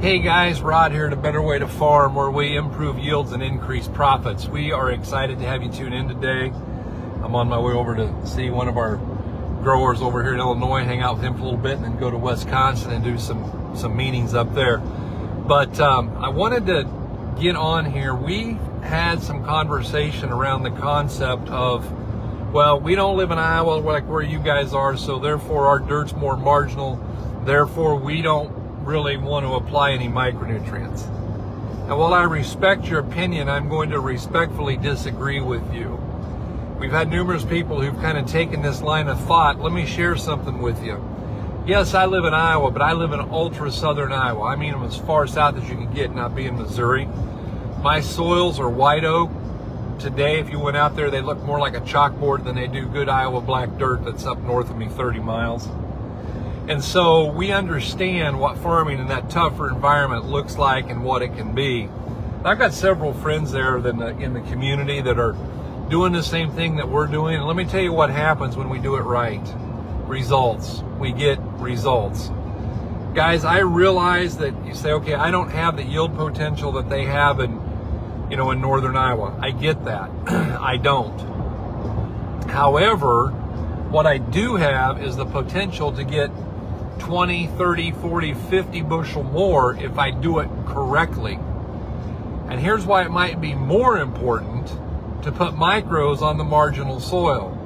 Hey guys, Rod here at A Better Way to Farm, where we improve yields and increase profits. We are excited to have you tune in today. I'm on my way over to see one of our growers over here in Illinois, hang out with him for a little bit, and then go to Wisconsin and do some meetings up there. But I wanted to get on here. We had some conversation around the concept of, well, we don't live in Iowa like where you guys are, so therefore our dirt's more marginal. Therefore, we don't really want to apply any micronutrients. And while I respect your opinion, I'm going to respectfully disagree with you. We've had numerous people who've kind of taken this line of thought. Let me share something with you. Yes, I live in Iowa, but I live in ultra southern Iowa. I mean, I'm as far south as you can get, not being Missouri. My soils are white oak. Today, if you went out there, they look more like a chalkboard than they do good Iowa black dirt that's up north of me 30 miles. And so we understand what farming in that tougher environment looks like and what it can be. I've got several friends there in the community that are doing the same thing that we're doing. And let me tell you what happens when we do it right. Results. We get results. Guys, I realize that you say, okay, I don't have the yield potential that they have in northern Iowa. I get that. I don't. However, what I do have is the potential to get 20, 30, 40, 50 bushel more if I do it correctly. And here's why it might be more important to put micros on the marginal soil.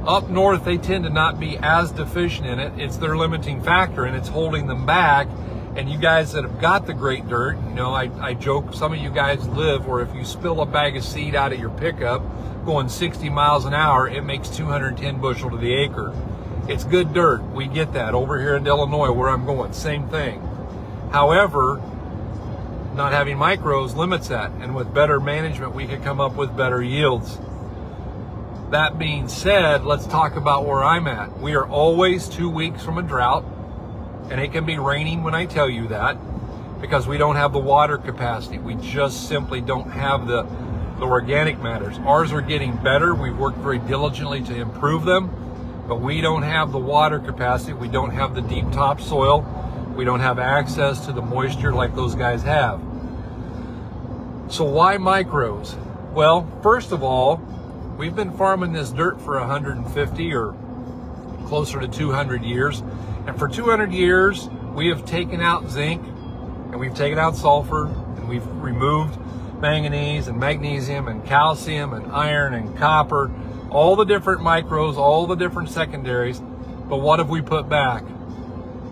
Up north, they tend to not be as deficient in it. It's their limiting factor, and it's holding them back. And you guys that have got the great dirt, I joke, some of you guys live where if you spill a bag of seed out of your pickup going 60 miles an hour, it makes 210 bushel to the acre. It's good dirt. We get that. Over here in Illinois where I'm going, same thing. However, not having micros limits that, and with better management we could come up with better yields. That being said, let's talk about where I'm at. We are always 2 weeks from a drought, and it can be raining when I tell you that, because we don't have the water capacity. We just simply don't have the organic matters. Ours are getting better. We've worked very diligently to improve them. But we don't have the water capacity. We don't have the deep topsoil. We don't have access to the moisture like those guys have. So why micros? Well, first of all, we've been farming this dirt for 150 or closer to 200 years. And for 200 years, we have taken out zinc and we've taken out sulfur and we've removed manganese and magnesium and calcium and iron and copper, all the different micros, all the different secondaries. But what have we put back?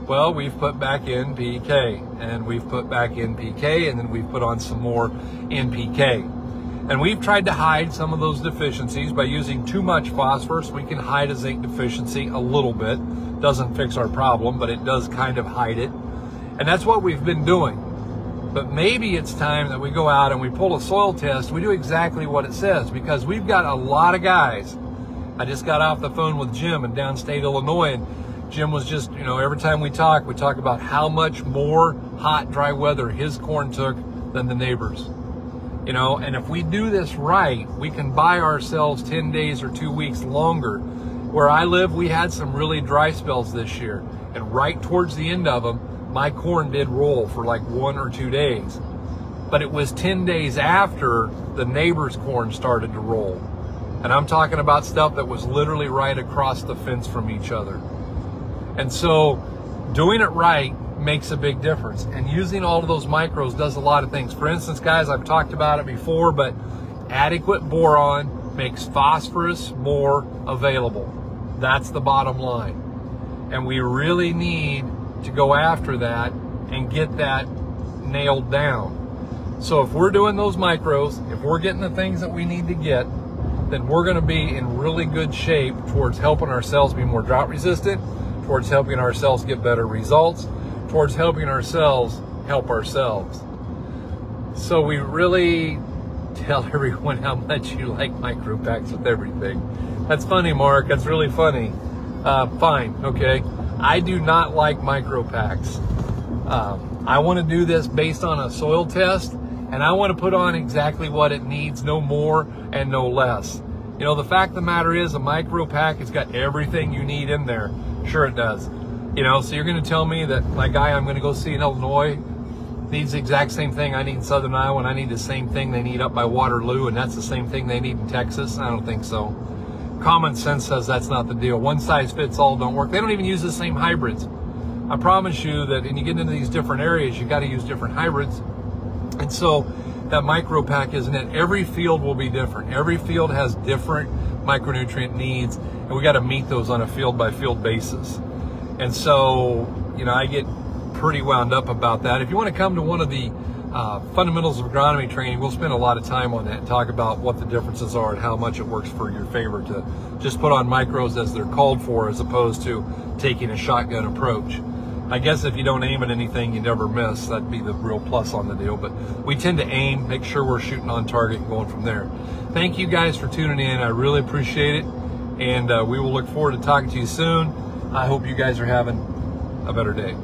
Well, we've put back NPK, and we've put back NPK, and then we've put on some more NPK. And we've tried to hide some of those deficiencies by using too much phosphorus. We can hide a zinc deficiency a little bit. Doesn't fix our problem, but it does kind of hide it. And that's what we've been doing. But maybe it's time that we go out and we pull a soil test. We do exactly what it says, because we've got a lot of guys. I just got off the phone with Jim in downstate Illinois, and Jim was just, every time we talk about how much more hot, dry weather his corn took than the neighbors. And if we do this right, we can buy ourselves 10 days or 2 weeks longer. Where I live, we had some really dry spells this year, and right towards the end of them, my corn did roll for like 1 or 2 days. But it was 10 days after the neighbor's corn started to roll. And I'm talking about stuff that was literally right across the fence from each other. And so doing it right makes a big difference. And using all of those micros does a lot of things. For instance, guys, I've talked about it before, but adequate boron makes phosphorus more available. That's the bottom line. And we really need to go after that and get that nailed down. So if we're doing those micros, if we're getting the things that we need to get, then we're going to be in really good shape towards helping ourselves be more drought resistant, towards helping ourselves get better results, towards helping ourselves help ourselves. So we really tell everyone how much you like micro packs with everything. That's funny, Mark. That's really funny. Fine, okay. I do not like micro packs. I want to do this based on a soil test, and I want to put on exactly what it needs, no more and no less. The fact of the matter is, a micro pack has got everything you need in there. Sure it does. You know, so you're going to tell me that my guy I'm going to go see in Illinois needs the exact same thing I need in Southern Iowa, and I need the same thing they need up by Waterloo, and that's the same thing they need in Texas? I don't think so. Common sense says that's not the deal. One size fits all don't work. They don't even use the same hybrids. I promise you that when you get into these different areas, you got to use different hybrids. And so that micro pack isn't it. Every field will be different. Every field has different micronutrient needs, and we got to meet those on a field by field basis. And so, you know, I get pretty wound up about that. If you want to come to one of the fundamentals of agronomy training, we'll spend a lot of time on that and talk about what the differences are and how much it works for your favor to just put on micros as they're called for, as opposed to taking a shotgun approach. I guess if you don't aim at anything, you never miss. That'd be the real plus on the deal. But we tend to aim, make sure we're shooting on target and going from there. Thank you guys for tuning in. I really appreciate it. And we will look forward to talking to you soon. I hope you guys are having a better day.